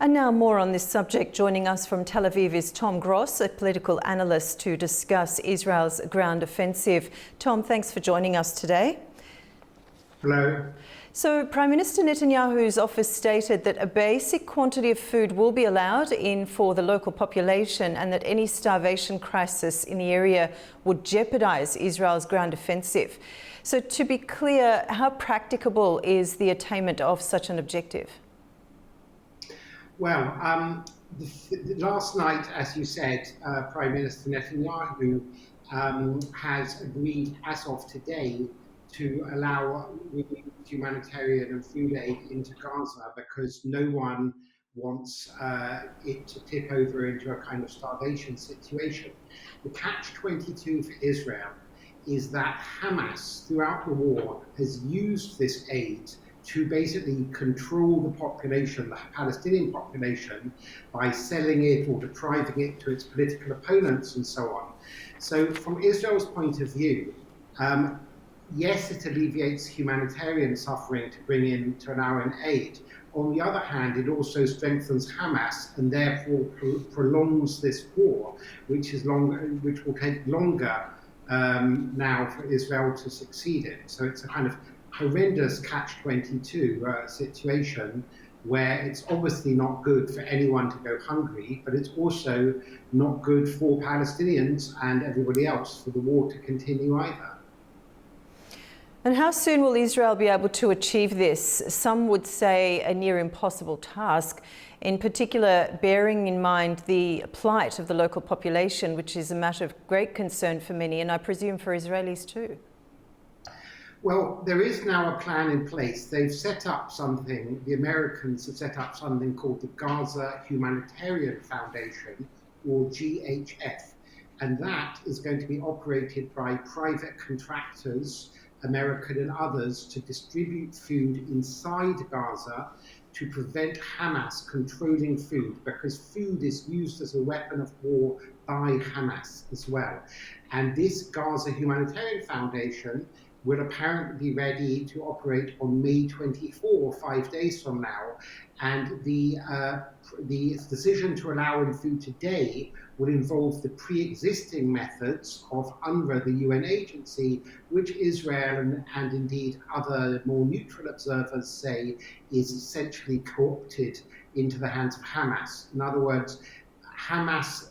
And now more on this subject. Joining us from Tel Aviv is Tom Gross, a political analyst, to discuss Israel's ground offensive. Tom, thanks for joining us today. Hello. So Prime Minister Netanyahu's office stated that a basic quantity of food will be allowed in for the local population and that any starvation crisis in the area would jeopardise Israel's ground offensive. So to be clear, how practicable is the attainment of such an objective? Well, last night, as you said, Prime Minister Netanyahu has agreed, as of today, to allow humanitarian and food aid into Gaza because no one wants it to tip over into a kind of starvation situation. The catch-22 for Israel is that Hamas, throughout the war, has used this aid to basically control the population, the Palestinian population, by selling it or depriving it to its political opponents and so on. So from Israel's point of view, yes, it alleviates humanitarian suffering to bring in to allow in aid. On the other hand, it also strengthens Hamas and therefore prolongs this war, which will take longer now for Israel to succeed in. So it's a kind of horrendous catch-22 situation where it's obviously not good for anyone to go hungry, but it's also not good for Palestinians and everybody else for the war to continue either. And how soon will Israel be able to achieve this? Some would say a near impossible task, in particular bearing in mind the plight of the local population, which is a matter of great concern for many, and I presume for Israelis too. Well, there is now a plan in place. They've set up something, the Americans have set up something called the Gaza Humanitarian Foundation, or GHF, and that is going to be operated by private contractors, American and others, to distribute food inside Gaza to prevent Hamas controlling food, because food is used as a weapon of war by Hamas as well. And this Gaza Humanitarian Foundation will apparently be ready to operate on May 24, 5 days from now. And the decision to allow in food today will involve the pre-existing methods of UNRWA, the UN agency, which Israel and indeed other more neutral observers say is essentially co-opted into the hands of Hamas. In other words, Hamas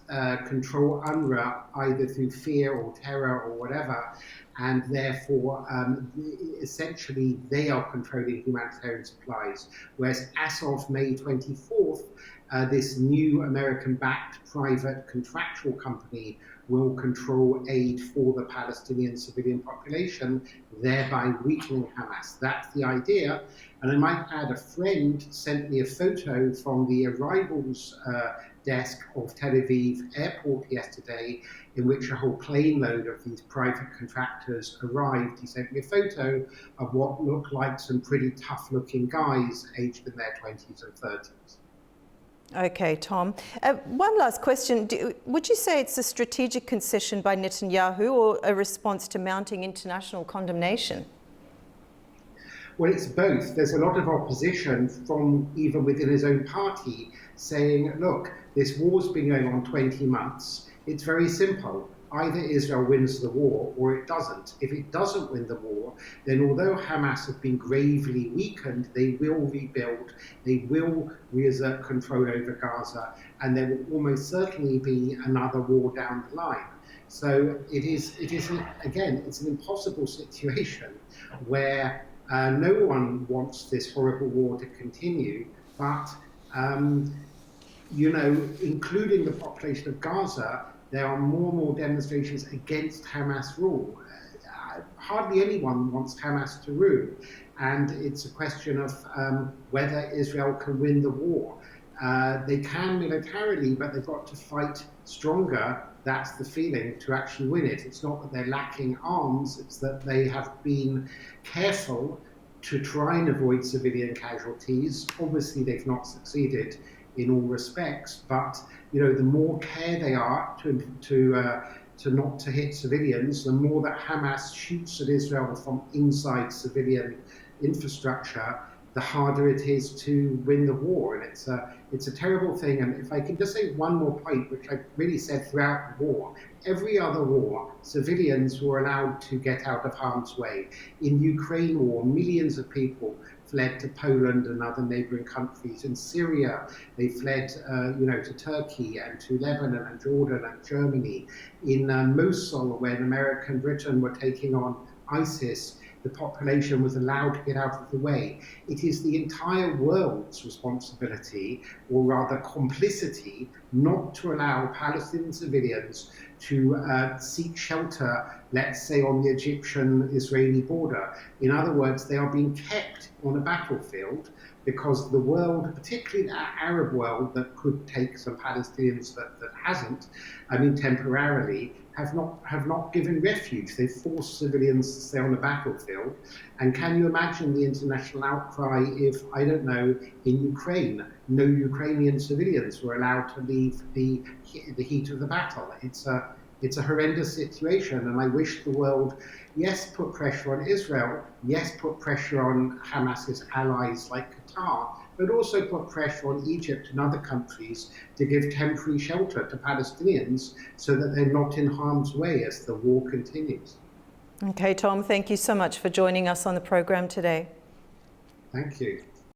control UNRWA either through fear or terror or whatever, and therefore essentially they are controlling humanitarian supplies. Whereas as of May 24th, this new American-backed private contractual company will control aid for the Palestinian civilian population, thereby weakening Hamas. That's the idea. And I might add, a friend sent me a photo from the arrivals desk of Tel Aviv airport yesterday, in which a whole plane load of these private contractors arrived. He sent me a photo of what looked like some pretty tough-looking guys aged in their 20s and 30s. Okay, Tom. One last question. Would you say it's a strategic concession by Netanyahu or a response to mounting international condemnation? Well, it's both. There's a lot of opposition from even within his own party saying, look, this war's been going on 20 months. It's very simple. Either Israel wins the war or it doesn't. If it doesn't win the war, then although Hamas have been gravely weakened, they will rebuild, they will reassert control over Gaza, and there will almost certainly be another war down the line. So it's an impossible situation where no one wants this horrible war to continue, but including the population of Gaza, there are more and more demonstrations against Hamas rule. Hardly anyone wants Hamas to rule, and it's a question of whether Israel can win the war. They can militarily, but they've got to fight stronger. That's the feeling, to actually win it. It's not that they're lacking arms, it's that they have been careful to try and avoid civilian casualties. Obviously, they've not succeeded in all respects, but the more care they are to not to hit civilians, the more that Hamas shoots at Israel from inside civilian infrastructure, the harder it is to win the war. And it's a terrible thing. And if I can just say one more point, which I really said throughout the war, every other war, civilians were allowed to get out of harm's way. In Ukraine war, millions of people fled to Poland and other neighboring countries. In Syria, they fled to Turkey and to Lebanon and Jordan and Germany. In Mosul, when America and Britain were taking on ISIS, the population was allowed to get out of the way. It is the entire world's responsibility, or rather complicity, not to allow Palestinian civilians to seek shelter, let's say, on the Egyptian-Israeli border. In other words, they are being kept on a battlefield because the world, particularly the Arab world that could take some Palestinians that hasn't, temporarily, have not given refuge. They've forced civilians to stay on the battlefield. And can you imagine the international outcry if, I don't know, in Ukraine, no Ukrainian civilians were allowed to leave the heat of the battle? It's a horrendous situation, and I wish the world, yes, put pressure on Israel, yes, put pressure on Hamas's allies like Qatar, but also put pressure on Egypt and other countries to give temporary shelter to Palestinians so that they're not in harm's way as the war continues. Okay, Tom, thank you so much for joining us on the program today. Thank you.